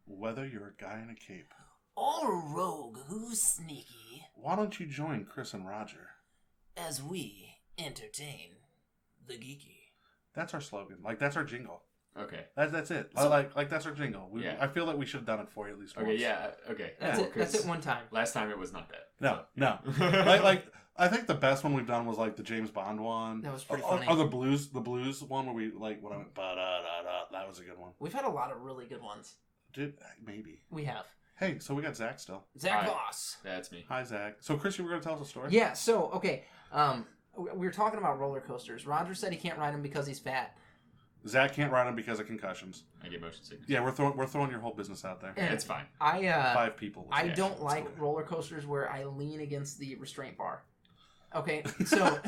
whether you're a guy in a cape or a rogue who's sneaky, why don't you join Chris and Roger as we entertain the geeky? That's our slogan. Like, that's our jingle. Okay. That's it. So, like that's our jingle. Yeah. I feel like we should have done it for you at least once. Okay, yeah, okay. That's it. That's it one time. Last time it was not that. No. like, I think the best one we've done was like the James Bond one. That was pretty funny. Or the blues one where we like when I went ba-da-da-da. That was a good one. We've had a lot of really good ones. Dude, maybe. We have. Hey, so we got Zach still. Zach Hi. Voss. That's me. Hi, Zach. So, Chris, you were going to tell us a story? Yeah, so, okay. We were talking about roller coasters. Roger said he can't ride them because he's fat. Zach can't ride them because of concussions. I get motion sickness. Yeah, we're throwing your whole business out there. It's fine. 5 people. I don't like roller coasters where I lean against the restraint bar. Okay, so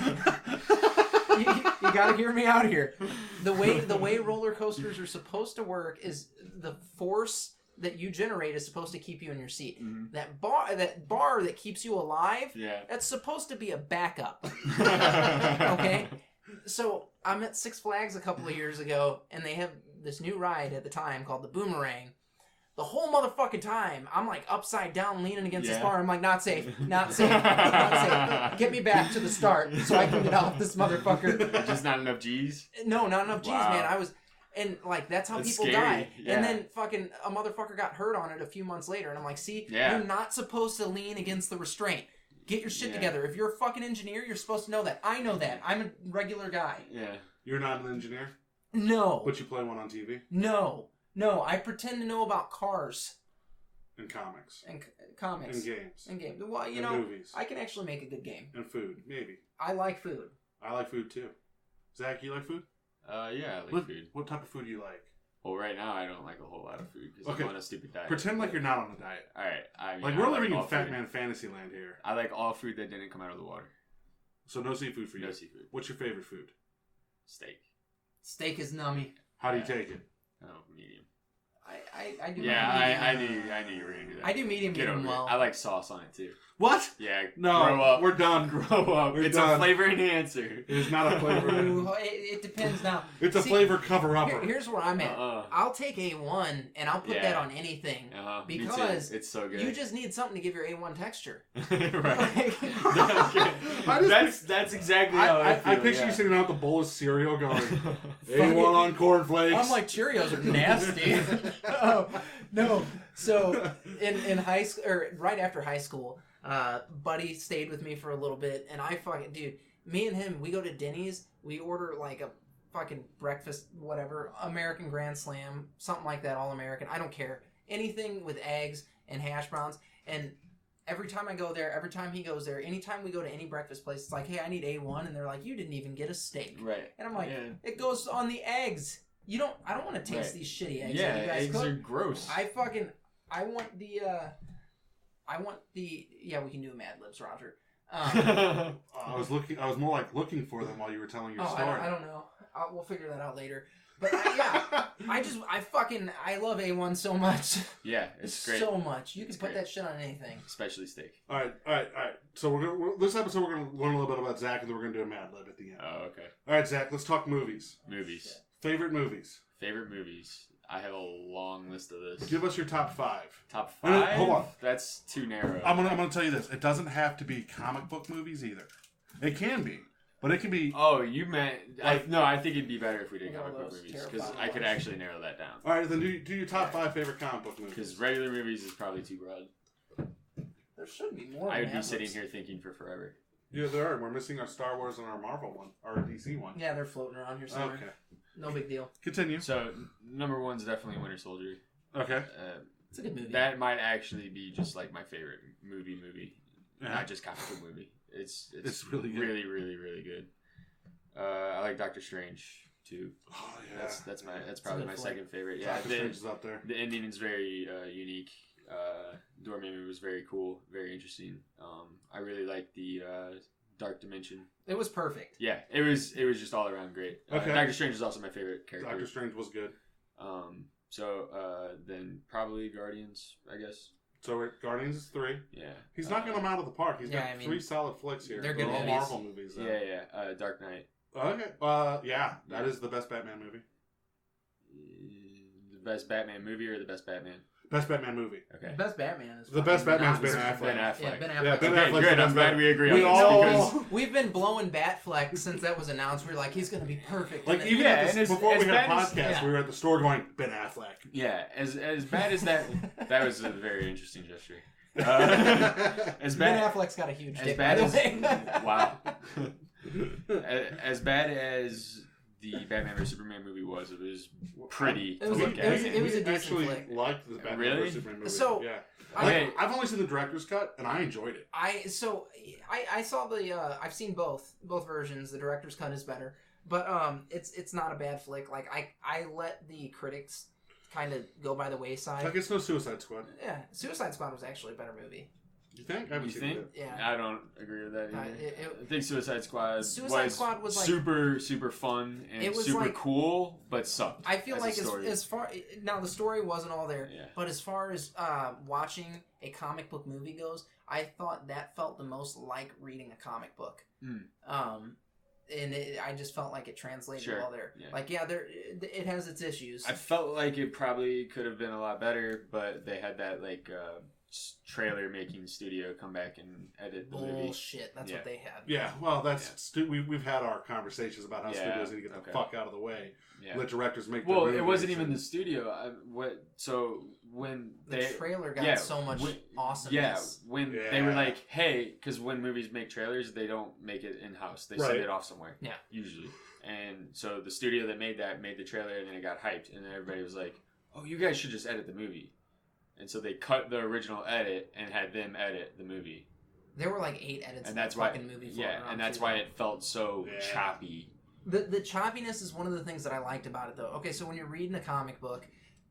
you got to hear me out here. The way roller coasters are supposed to work is the force that you generate is supposed to keep you in your seat. Mm-hmm. That bar that keeps you alive, that's supposed to be a backup. Okay? So I'm at Six Flags a couple of years ago, and they have this new ride at the time called the Boomerang. The whole motherfucking time, I'm like upside down leaning against this bar. I'm like, not safe, not safe, not safe. Get me back to the start so I can get off this motherfucker. Just not enough G's? No, not enough G's, man. And like, that's how people scary. die. Yeah. And then fucking a motherfucker got hurt on it a few months later. And I'm like, see, you're not supposed to lean against the restraint. Get your shit together. If you're a fucking engineer, you're supposed to know that. I know that. I'm a regular guy. Yeah. You're not an engineer? No. But you play one on TV? No, I pretend to know about cars. And comics. And comics. And games. And games. Well, and know, movies. I can actually make a good game. And food, maybe. I like food. I like food too. Zach, you like food? Yeah, I like food. What type of food do you like? Well, right now I don't like a whole lot of food because I'm on a stupid diet. Pretend like you're not on a diet. All right. Like we're living in Fat Man Fantasy Land here. I like all food that didn't come out of the water. So no seafood for you? No seafood. What's your favorite food? Steak. Steak is nummy. How do you take it? Oh, medium. I do. Yeah, I knew you were gonna do that. I do medium well. I like sauce on it too. What? Yeah. No. Grow up. We're done. Grow up. It's a flavor enhancer. It is not a flavor. It depends now. It's a flavor cover-upper. Here's where I'm at. I'll take A1 and I'll put that on anything because it's so good. You just need something to give your A1 texture. Right. That's exactly how I feel. I picture you sitting out with a bowl of cereal going, A1 on cornflakes. I'm like, Cheerios are nasty. Oh, no. So in high school, or right after high school, Buddy stayed with me for a little bit, and me and him, we go to Denny's, we order like a fucking breakfast, whatever, American Grand Slam, something like that, all American, I don't care, anything with eggs and hash browns, and every time I go there, every time he goes there, anytime we go to any breakfast place, it's like, hey, I need A1, and they're like, you didn't even get a steak. Right. And I'm like, it goes on the eggs. I don't want to taste these shitty eggs that that you guys eggs cook. are gross. I want the we can do Mad Libs, Roger. I was more like looking for them while you were telling your story. I don't know. We'll figure that out later. But I love A1 so much. Yeah, it's great. So much. You can put that shit on anything. Especially steak. All right. So this episode we're gonna learn a little bit about Zach, and then we're gonna do a Mad Lib at the end. Oh, okay. All right, Zach. Let's talk movies. Movies. Favorite movies. I have a long list of this. Give us your top 5. Top 5? Hold on. That's too narrow. I'm gonna tell you this. It doesn't have to be comic book movies either. It can be, but it can be. Oh, you meant? I think it'd be better if we did comic book movies because I could actually narrow that down. All right, then do your top 5 favorite comic book movies. Because regular movies is probably too broad. There should be more. I would be sitting here thinking for forever. Yeah, there are. We're missing our Star Wars and our Marvel one, our DC one. Yeah, they're floating around here somewhere. Okay. No big deal. Continue. So, number 1's definitely Winter Soldier. Okay. It's a good movie. That might actually be just like my favorite movie. Not just comic book movie. It's really good. Really, really, really good. I like Doctor Strange too. Oh yeah. That's probably my second favorite. Yeah, Doctor Strange is up there. The ending is very unique. Dormammu was very cool, very interesting. I really like the Dark Dimension. It was perfect. Yeah, it was just all around great. Okay. Doctor Strange is also my favorite character. Doctor Strange was good. Then probably Guardians, I guess. So Guardians is 3. Yeah. He's knocking them out of the park. He's got 3 solid flicks here. They're good all movies. Marvel movies. Though. Yeah. Dark Knight. Okay. That is the best Batman movie. best Batman movie or the best Batman? Best Batman movie. Okay. The best Batman is The best Batman's Ben not- Affleck. Ben Affleck. Yeah, Ben Affleck. Yeah, Ben Okay, Affleck's good. the I'm best glad Batman. we agree We on all- this because We've been blowing Batfleck since that was announced. We were like, he's going to be perfect. Like, And then- even Yeah, at and this, as- before as we had a bad as- podcast, yeah. we were at the store going, Ben Affleck. yeah, as bad as that was a very interesting gesture. As Ben bad Affleck's got a huge as dick, bad by as the way. wow, as bad as the Batman vs Superman movie was, it was pretty. It was to a- look it at. was a decent actually flick. liked the Batman Really? vs Superman movie. So, yeah. Okay. I've only seen the director's cut, and I enjoyed it. I saw the I've seen both versions. The director's cut is better, but it's not a bad flick. Like I let the critics kind of go by the wayside. Like, it's no Suicide Squad. Yeah, Suicide Squad was actually a better movie. You think? I haven't You seen think? it. Yeah. I don't agree with that either. It- I think Suicide Squad was like super fun and It was super like- cool, but sucked. I feel as a like story. as far now the story wasn't all there, Yeah. but as far as watching a comic book movie goes, I thought that felt the most like reading a comic book. And I just felt like it translated Sure, well there. yeah. Like it has its issues. I felt like it probably could have been a lot better, but they had that trailer making studio come back and edit the movie. Bullshit. That's what they had. Yeah, well, that's we've had our conversations about how Yeah, studios need to get the okay. fuck out of the way. Yeah. Let directors make. Well, their it wasn't movies even the and- studio. When The trailer got yeah, so much when- awesomeness. when they were Yeah. like, hey, because when movies make trailers, they don't make it in house. They Right. send it off somewhere. Yeah. Usually. And so the studio that made the trailer, and then it got hyped, and then everybody was like, oh, you guys should just edit the movie. And so they cut the original edit and had them edit the movie. There were like 8 edits And in that's that why, fucking movie. yeah, and that's why it felt so choppy. The choppiness is one of the things that I liked about it, though. Okay, so when you're reading a comic book,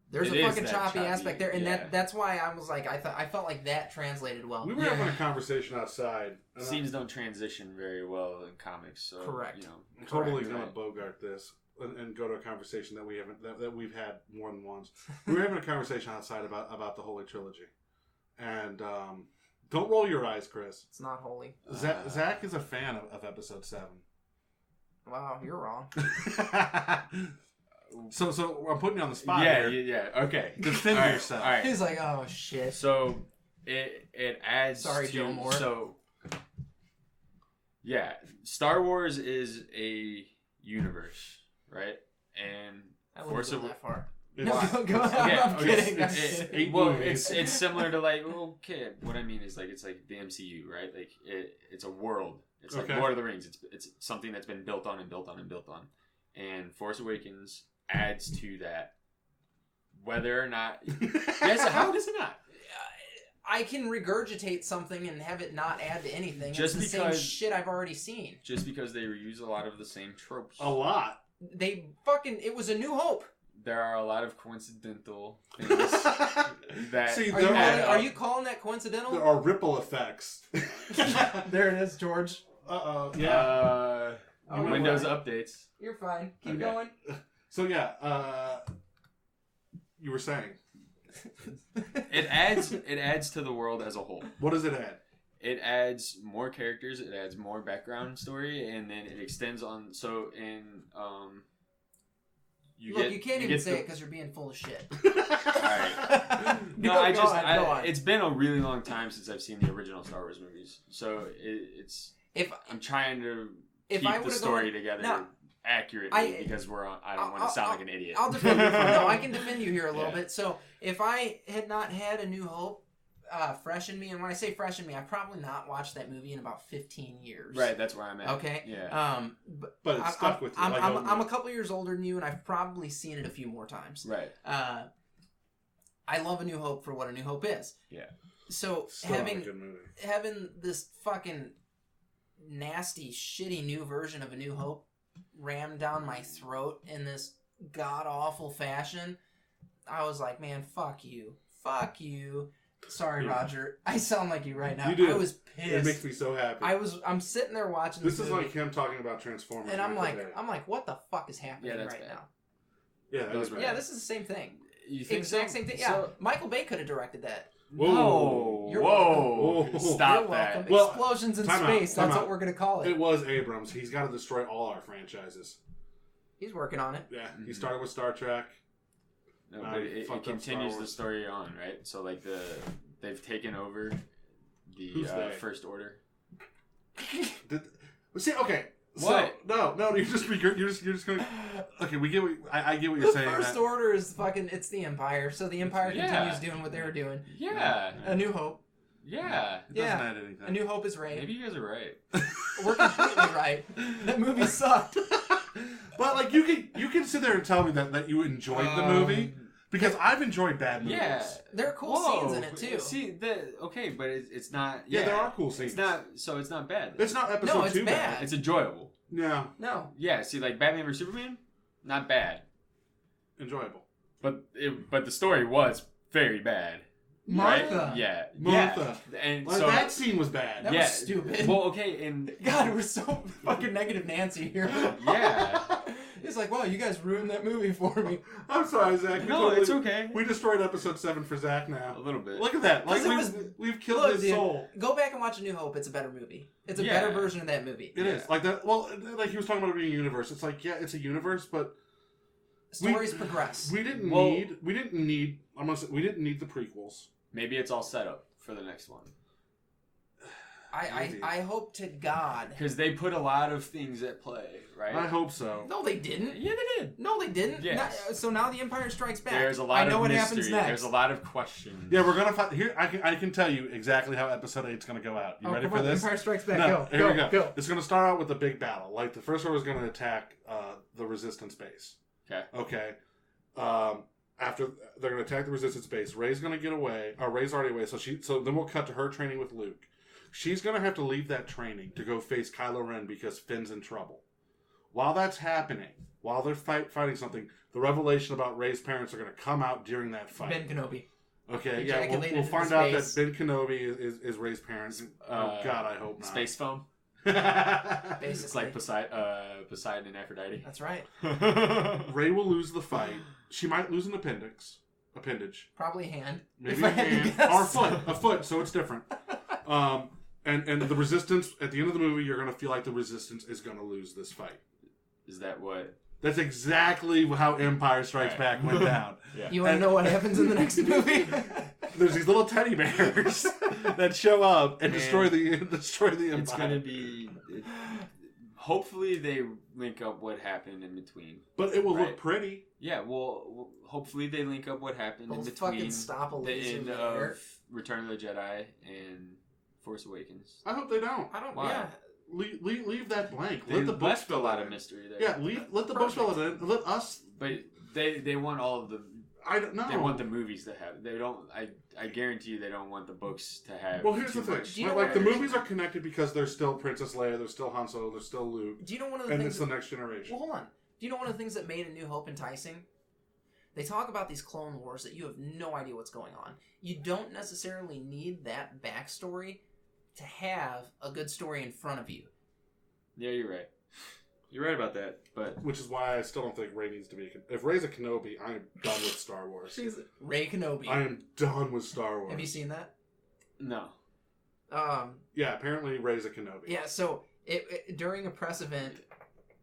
there's It a is fucking that choppy choppy, aspect there, and yeah. that's why I was like, I felt like that translated well. We were having a conversation outside. and Scenes don't transition very well in comics, so Correct. I'm totally Correct, gonna right. bogart this and go to a conversation that we haven't that we've had more than once. We were having a conversation outside about the Holy Trilogy, and don't roll your eyes, Chris. It's not holy. Zach is a fan of Episode 7. Wow, you're wrong. So I'm putting you on the spot Yeah, here. yeah, okay. Defend All right, yourself. All right. He's like, oh shit. So it adds. Sorry, to, Joe Moore. So yeah, Star Wars is a universe, right? And I wouldn't go that far. It's- No, go ahead. Okay, I'm okay, kidding. I'm it's- kidding. well, movies. it's similar to like okay. What I mean is like it's like the MCU, right? Like it's a world. It's like Okay. Lord of the Rings. It's something that's been built on and built on and built on. And Force Awakens adds to that. Whether or not, yes, how does it not? I can regurgitate something and have it not add to anything. Just it's the because- same shit I've already seen. Just because they reuse a lot of the same tropes. A lot. It was A New Hope. There are a lot of coincidental things that See, Are you, There are you calling that coincidental? There are ripple effects. There it is, George. Uh-oh. Yeah. Yeah. Oh, Windows you're updates. You're fine. Keep Okay. going. So yeah, you were saying. It adds to the world as a whole. What does it add? It adds more characters, it adds more background story, and then it extends on. So in You can't even say it because you're being full of shit. Alright. No, Go I just on. it's been a really long time since I've seen the original Star Wars movies, so I'm trying to if keep I the would've story gone- together no, accurately because I don't want to sound like an idiot. I'll defend you. No, I can defend you here a little Yeah. bit. So if I had not had A New Hope fresh in me, and when I say fresh in me, I've probably not watched that movie in about 15 years. Right, that's where I'm at. Okay. Yeah. But it's stuck with you. I'm, like I'm, oatmeal. I'm a couple years older than you, and I've probably seen it a few more times. Right. I love A New Hope for what A New Hope is. Yeah. So Still not a good movie. having this fucking nasty, shitty new version of A New Hope rammed down my throat in this god-awful fashion, I was like, man, fuck you. Fuck you. Sorry, Yeah. Roger. I sound like you right now. You do. I was pissed. It makes me so happy. I'm sitting there watching This this is movie, like him talking about Transformers. and I'm back like, in the day. what the fuck is happening Yeah, that's right bad. now? Yeah, that Those is were- right. Yeah, this is the same thing. You think Exact so? same thing. Yeah, So- Michael Bay could have directed that. Whoa. You're Whoa. welcome. Stop You're that. welcome. Well, Explosions in time out, space. time That's out. what we're gonna call it. It was Abrams. He's got to destroy all our franchises. He's working on it. Yeah, he Mhm. started with Star Trek. No, but it continues the story on, right? So like they've taken over the First Order. See, okay. What? So, no, you're just going. Okay, we get. I get what you're saying. First Order is fucking. It's the Empire, so the Empire continues doing what they were doing. Yeah. A New Hope. Yeah. It doesn't add anything. A New Hope is right. Maybe you guys are right. We're completely right. That movie sucked. But like you can sit there and tell me that you enjoyed the movie. Because I've enjoyed bad movies. Yeah, there are cool scenes in it too. See, but it's not. Yeah, there are cool scenes. It's not. So it's not bad. It's not episode 2 bad. It's enjoyable. Yeah. No. Yeah. See, like Batman vs Superman, not bad. Enjoyable. But the story was very bad. Martha. Right? Yeah. Martha. Yeah. And well, so that scene was bad. That was stupid. Well, okay, and God, we're so fucking negative Nancy here. Yeah. It's like, wow, you guys ruined that movie for me. I'm sorry, Zach. No, it's okay. We destroyed episode 7 for Zach now. A little bit. Look at that. Like we've killed his soul. Go back and watch A New Hope. It's a better movie. It's a better version of that movie. It is. Like that. Well, like he was talking about it being a universe. It's like, yeah, it's a universe, but stories progress. We didn't need the prequels. Maybe it's all set up for the next one. I hope to God. Because they put a lot of things at play, right? I hope so. No, they didn't. Yeah, they did. No, they didn't. Yes. So now the Empire Strikes Back. There's a lot of mystery. Happens next. There's a lot of questions. Yeah, we're gonna find here. I can tell you exactly how episode 8's gonna go out. You ready for this? Empire Strikes Back. No, Go. Here we go. Go. It's gonna start out with a big battle. Like the First Order is gonna attack the Resistance base. Okay. After they're gonna attack the Resistance base, Rey's gonna get away. Rey's already away. So then we'll cut to her training with Luke. She's going to have to leave that training to go face Kylo Ren because Finn's in trouble. While that's happening, while they're fighting something, the revelation about Rey's parents are going to come out during that fight. Ben Kenobi. Okay, yeah, we'll find out that Ben Kenobi is Rey's parents. Oh, God, I hope not. Space foam? Basically. It's like Poseidon and Aphrodite. That's right. Rey will lose the fight. She might lose an appendage. Probably a hand. Maybe a hand. Or a foot, so it's different. And the Resistance, at the end of the movie, you're going to feel like the Resistance is going to lose this fight. Is that what? That's exactly how Empire Strikes Back went down. Yeah. You want to know what happens in the next movie? There's these little teddy bears that show up and destroy the Empire. It's going to be... Hopefully they link up what happened in between. But it will look pretty. Yeah, well, hopefully they link up what happened in between the end of Return of the Jedi and Force Awakens. I hope they don't. I don't. Why? Yeah. Leave that blank. Let the books fill a lot of mystery there. Yeah, let the books fill it in. Let us. But they want all of the. I don't know. They want the movies to have. They don't. I guarantee you they don't want the books to have. Well, here's the thing. Like the movies are connected because there's still Princess Leia, there's still Han Solo, there's still Luke. Do you know one of the things? And it's the next generation. Well, hold on. Do you know one of the things that made A New Hope enticing? They talk about these Clone Wars that you have no idea what's going on. You don't necessarily need that backstory to have a good story in front of you. Yeah, you're right. You're right about that, but... Which is why I still don't think Rey needs to be... If Rey's a Kenobi, I am done with Star Wars. She's Rey Kenobi. I am done with Star Wars. Have you seen that? No. Yeah, apparently Rey's a Kenobi. Yeah, so during a press event...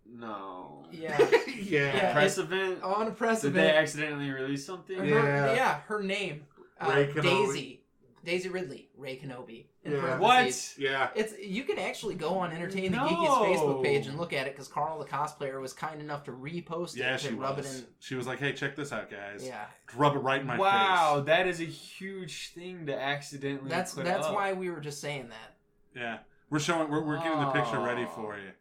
No. Yeah. Yeah. Press event? On a press Did event... they accidentally release something? Her name. Rey Kenobi. Daisy Ridley, Rey Kenobi. Yeah. What? Yeah. You can actually go on Entertain the Geeky's Facebook page and look at it because Carl the cosplayer was kind enough to repost it to rub it in. She was like, "Hey, check this out, guys." Yeah. Rub it right in my face. Wow, that is a huge thing to accidentally. That's why we were just saying that. Yeah, we're getting the picture ready for you,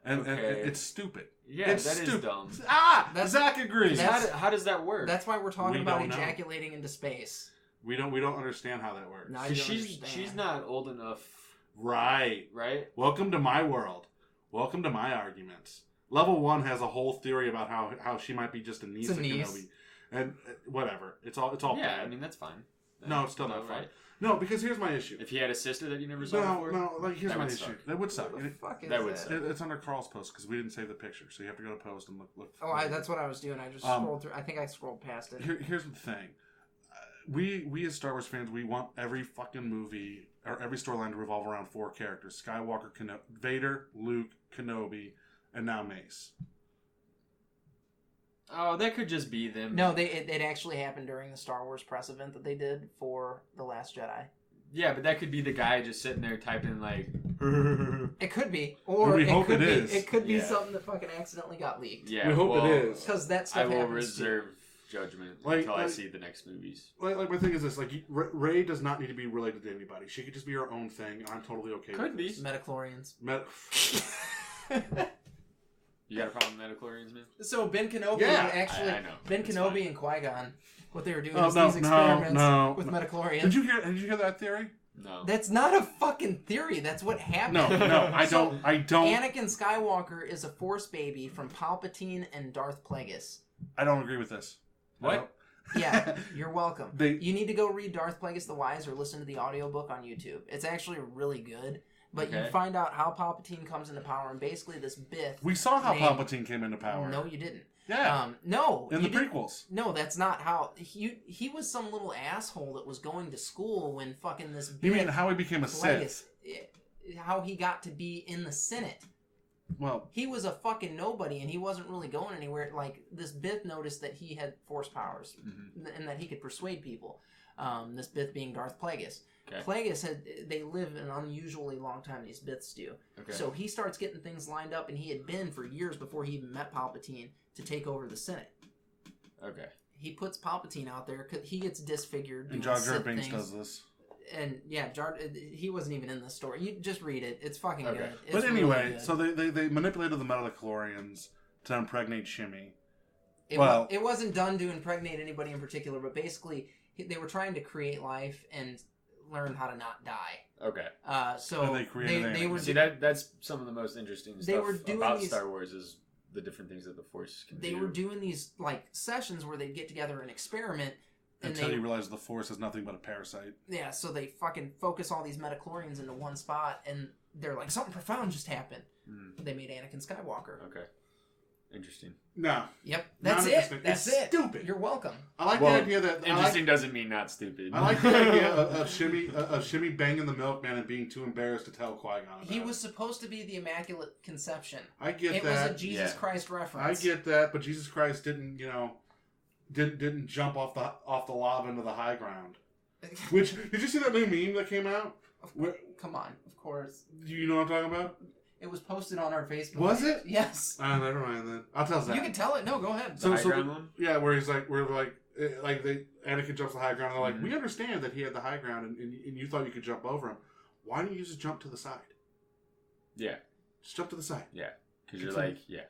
and it's stupid. Yeah, it's that stupid. is dumb. Zach agrees. How does that work? That's why we're talking about ejaculating into space. We don't understand how that works. No, she's not old enough. Right. Welcome to my world. Welcome to my arguments. Level 1 has a whole theory about how she might be just a niece of Kenobi. And whatever. It's all bad. I mean that's fine. No, it's still not fine. No, because here's my issue. If he had a sister that you never saw before? No, like here's my issue. That would suck. That would suck. It's under Carl's post because we didn't save the picture, so you have to go to post and look. That's what I was doing. I just scrolled through. I think I scrolled past it. Here's the thing. We as Star Wars fans, we want every fucking movie or every storyline to revolve around 4 characters: Skywalker, Vader, Luke, Kenobi, and now Mace. Oh, that could just be them. No, it actually happened during the Star Wars press event that they did for The Last Jedi. Yeah, but that could be the guy just sitting there typing like. It could be, or we it hope could it be. is. It could be Yeah. something that fucking accidentally got leaked. Yeah, We hope it is. Because that stuff I will happens too. reserve judgment Like- until I like- see the next movies. Like my thing is this: like Rey does not need to be related to anybody. She could just be her own thing, and I'm totally okay Could with be. this. Metachlorians. You got a problem with metachlorians, man? So Ben Kenobi Yeah, actually, I know. Ben It's Kenobi fine. and Qui-Gon, what they were doing Oh, is no, these experiments no, with no. metachlorians. Did you hear that theory? No. That's not a fucking theory. That's what happened. No, I So, don't. Anakin Skywalker is a Force baby from Palpatine and Darth Plagueis. I don't agree with this. What? I don't- Yeah, you're welcome. They- You need to go read Darth Plagueis the Wise or listen to the audiobook on YouTube. It's actually really good. But you Okay. find out how Palpatine comes into power, and basically this Bith. We saw how Name- Palpatine came into power. No, you didn't. Yeah, No. in you the didn't. prequels. No, that's not how he was some little asshole that was going to school when fucking this. You mean Bith how he became a Sith? Plagueis, how he got to be in the Senate. Well, He was a fucking nobody, and he wasn't really going anywhere. Like this Bith noticed that he had Force powers, and that he could persuade people. This Bith being Darth Plagueis. Okay. Plagueis they live an unusually long time. These Biths do. Okay. So he starts getting things lined up, and he had been for years before he even met Palpatine to take over the Senate. Okay. He puts Palpatine out there. 'Cause he gets disfigured. and doing Jar Jar Sith Binks things. does this. And yeah, he wasn't even in this story. You just read it. It's fucking Okay. good. It's But anyway, really good. so they manipulated the metachlorians to impregnate Shimmy. It, well- it wasn't done to impregnate anybody in particular, but basically they were trying to create life and learn how to not die. Okay. So And they created they were See, that's some of the most interesting They stuff were doing about these- Star Wars is the different things that the Force can they do. were doing these like sessions where they'd get together and experiment. And Until they, you realize the Force is nothing but a parasite. yeah, so they fucking focus all these metachlorians into one spot, and they're like, something profound just happened. They made Anakin Skywalker. Okay. Interesting. No. Yep, Not that's it. interesting. That's It's it. stupid. You're welcome. I like Well, the idea that Interesting doesn't mean not stupid. I like the idea of Shimmy banging the milkman and being too embarrassed to tell Qui-Gon about He it. was supposed to be the Immaculate Conception. I get It that. was a Jesus Yeah. Christ I reference. get that, but Jesus Christ didn't, didn't jump off the lava into the high ground. Which did you see that new meme that came out? Come on, of course. Do you know what I'm talking about? It was posted on our Facebook. Was it? Yes. Never mind then. I'll tell Zach. You can tell it. No, go ahead. The high ground one? Yeah, where he's like, Anakin jumps the high ground. And they're like, we understand that he had the high ground, and you thought you could jump over him. Why don't you just jump to the side? Yeah. Just jump to the side. Yeah. Because you're like, yeah.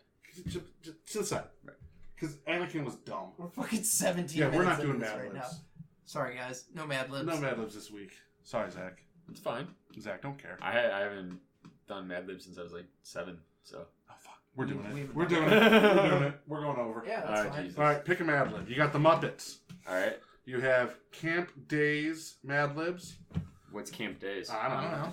Just to the side. Right. Because Anakin was dumb. We're fucking 17 Yeah, minutes we're not into doing this Mad right Libs. now. Sorry, guys. No Mad Libs. No Mad Libs this week. Sorry, Zach. It's fine. Zach, don't care. I haven't done Mad Libs since I was like 7, so. Oh, fuck. We're doing We it. haven't We're done doing it. We're doing it. We're going over. Yeah, that's Alright, fine. Jesus. All right, pick a Mad Lib. You got the Muppets. Alright. You have Camp Days Mad Libs. What's Camp Days? I I don't don't know. know.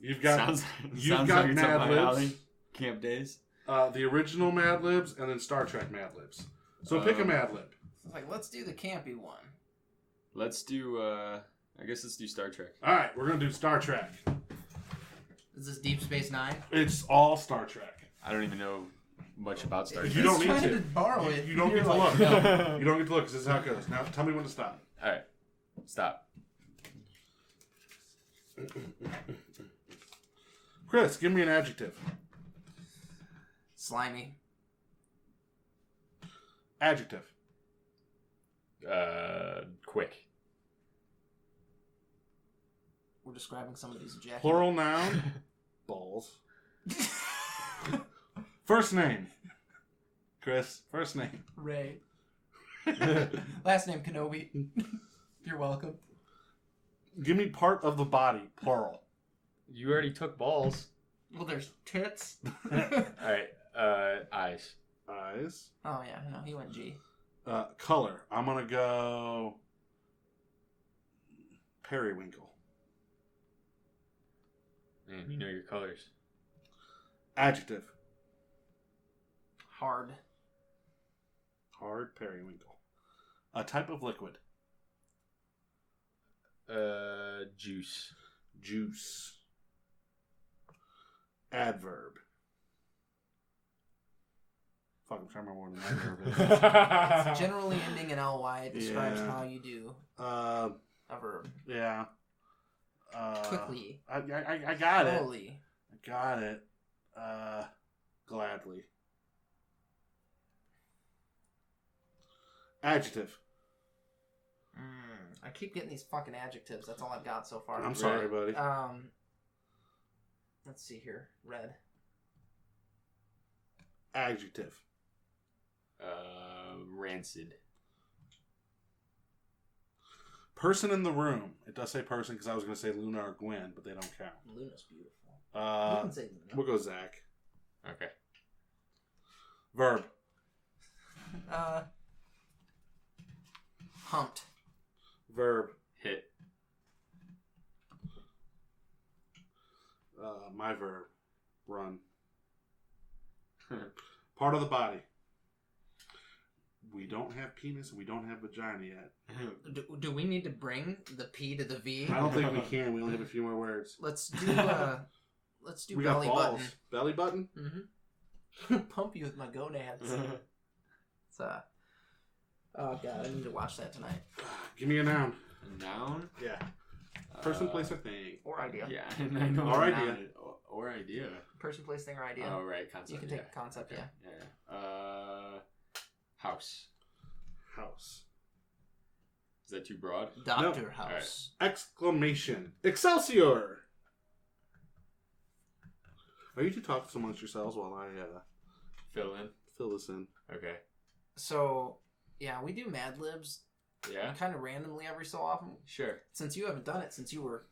You've got sounds you've got like it's up Mad my Libs. alley. Camp Days? The original Mad Libs, and then Star Trek Mad Libs. So pick a Mad Lib. It's like, let's do the campy one. Let's do, I guess let's do Star Trek. All right, we're gonna do Star Trek. Is this Deep Space Nine? It's all Star Trek. I don't even know much about Star You Trek. don't He's need trying to. borrow it. You don't You're get to like, look. no. You don't get to look. 'Cause this is how it goes. Now, tell me when to stop. Alright. Stop. Chris, give me an adjective. Slimy. Adjective. Quick. We're describing somebody's jacket. Plural noun. Balls. First name. Chris, first name. Ray. Last name Kenobi. You're welcome. Give me part of the body. Plural. You already took balls. Well, there's tits. Alright. Eyes. Eyes. Oh yeah, no, he went G. Color. I'm gonna go periwinkle. Man, you know your colors. Adjective. Hard. Hard periwinkle. A type of liquid. Juice. Juice. Adverb. Fuck, I'm trying to remember what the verb is. It's generally ending in ly. It describes how you do a verb. Yeah. Quickly. I got it. Slowly. I got it. Gladly. Adjective. I keep getting these fucking adjectives. That's all I've got so far. I'm sorry, buddy. Let's see here. Red. Adjective. Rancid. Person in the room. It does say person because I was going to say Luna or Gwen, but they don't count. Luna's beautiful. You can say Luna. We'll go Zach. Okay. Verb. Humped. Verb. Hit. My verb. Run. Part of the body. We don't have penis. We don't have vagina yet. Do we need to bring the P to the V? I don't think we can. We only have a few more words. Let's do We belly got balls. button. Belly button? Mm-hmm. Pump you with my gonads. It's oh god, I need to watch that tonight. Give me a noun. A noun? Yeah. Person, place, or thing. Or idea. Yeah, I know. Or idea. Or idea. Person, place, thing, or idea. Oh, right. Concept. You can take a concept, okay. Yeah. House. House. Is that too broad? Doctor No. House. Right. Exclamation. Excelsior! Are you two talking amongst yourselves while I fill this in? Okay. So, yeah, we do Mad Libs Yeah? kind of randomly every so often. Sure. Since you haven't done it since you were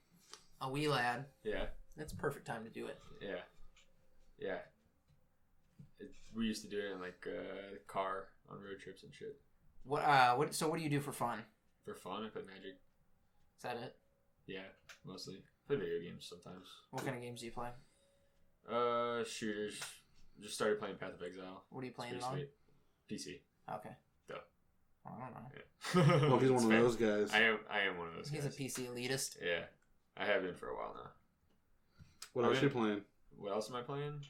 a wee lad, Yeah. it's a perfect time to do it. Yeah. Yeah. We used to do it in like car on road trips and shit. So what do you do for fun? For fun, I play Magic. Is that it? Yeah, mostly. Play video games sometimes. What kind of games do you play? Shooters. Just started playing Path of Exile. What are you playing It's it on? pretty sweet. PC. Okay. Duh. I don't know. Yeah. Well, he's one It's of fair. those guys. I am one of those He's guys. a PC elitist. Yeah. I have been for a while now. What else are you playing? What else am I playing?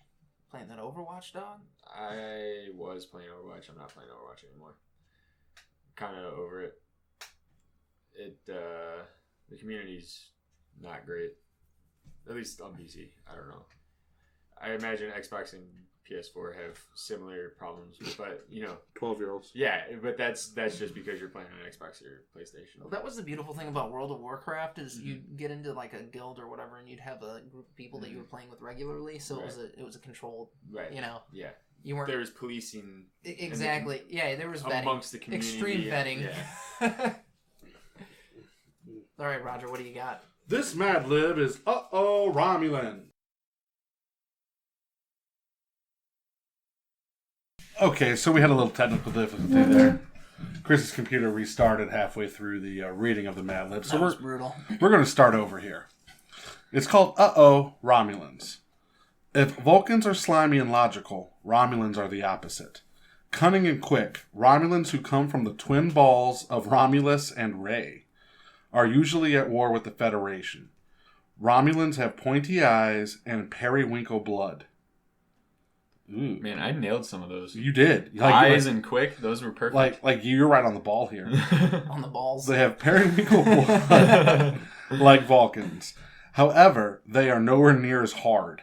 Playing that Overwatch, dog? I was playing Overwatch. I'm not playing Overwatch anymore. Kind of over it. The community's not great. At least on PC. I don't know. I imagine Xbox and PS4 have similar problems, but 12-year-olds. yeah, but that's just because you're playing on Xbox or PlayStation. Well, that was the beautiful thing about World of Warcraft is you'd get into like a guild or whatever, and you'd have a group of people that you were playing with regularly. So Right. it was a controlled, Right. Yeah, Yeah. you weren't There was policing exactly. Yeah, there was vetting, amongst the community. extreme vetting. Yeah. All right, Roger, what do you got? This Mad Lib is Romulan. Okay, so we had a little technical difficulty there. Chris's computer restarted halfway through the reading of the Mad Lib, so That was brutal. we're going to start over here. It's called Romulans. If Vulcans are slimy and logical, Romulans are the opposite. Cunning and quick, Romulans who come from the twin balls of Romulus and Rey are usually at war with the Federation. Romulans have pointy eyes and periwinkle blood. Ooh. Man, I nailed some of those. You did. Eyes and quick, those were perfect. Like you're right on the ball here. On the balls. They have periwinkle blood like Vulcans. However, they are nowhere near as hard.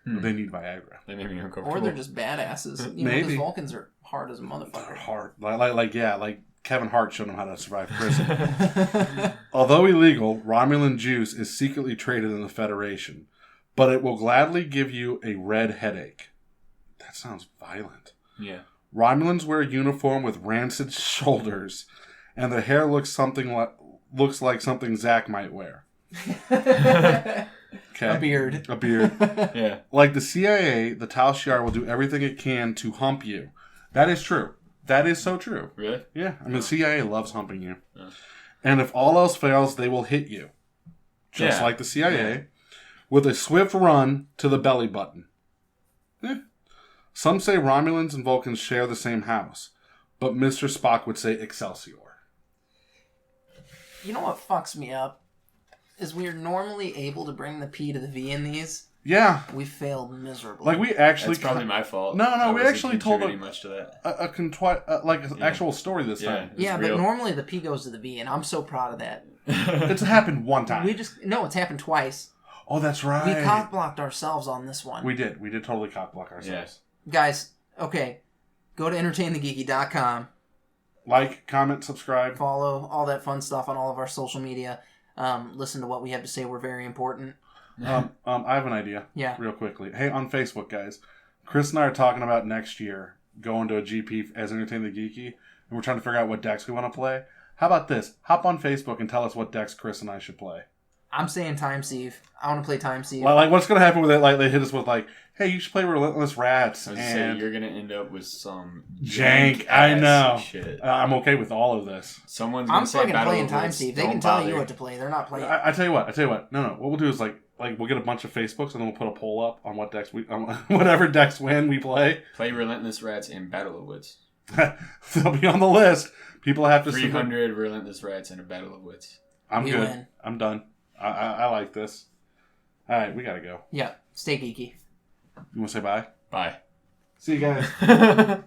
They need Viagra. They made me uncomfortable. Or they're just badasses. Maybe. Because Vulcans are hard as a They're motherfucker. hard. Like Kevin Hart showed them how to survive prison. Although illegal, Romulan juice is secretly traded in the Federation, but it will gladly give you a red headache. That sounds violent. Yeah. Romulans wear a uniform with rancid shoulders, and their hair looks like something Zach might wear. Okay. A beard. A beard. Yeah. Like the CIA, the Tal Shiar will do everything it can to hump you. That is true. That is so true. Really? Yeah. I mean, CIA loves humping you. Yeah. And if all else fails, they will hit you. Just like the CIA. With a swift run to the belly button. Some say Romulans and Vulcans share the same house. But Mr. Spock would say Excelsior. You know what fucks me up? Is we're normally able to bring the P to the V in these, Yeah. We failed miserably. Like we actually. That's probably my fault. No, we actually told much to that. an actual story this time. Yeah, but normally the P goes to the V, and I'm so proud of that. It's happened one time. It's happened twice. Oh, that's right. We cock blocked ourselves on this one. We did totally cock block ourselves. Yes. Guys, okay, go to entertainthegeeky.com. Like, comment, subscribe. Follow all that fun stuff on all of our social media. Listen to what we have to say. We're very important. I have an idea. Yeah. Real quickly. Hey, on Facebook, guys, Chris and I are talking about next year going to a GP as Entertain the Geeky, and we're trying to figure out what decks we want to play. How about this? Hop on Facebook and tell us what decks Chris and I should play. I'm saying Time Sieve. I want to play Time Sieve. Like, what's going to happen with it? Like, they hit us with, like, hey, you should play Relentless Rats. I was and say, you're going to end up with some jank. I know. Shit. I'm okay with all of this. Someone's I'm going to say fucking Battle playing of Time Wits, Sieve. They don't can tell bother. you what to play. They're not playing. I tell you what. No. What we'll do is, like we'll get a bunch of Facebooks, and then we'll put a poll up on what decks whatever decks win, we play. Play Relentless Rats and Battle of Wits. They'll be on the list. People have to 300 Relentless Rats and a Battle of Wits. I'm We good. win. I'm done. I like this. All right, we gotta go. Yeah. Stay geeky. You want to say bye? Bye. See you guys.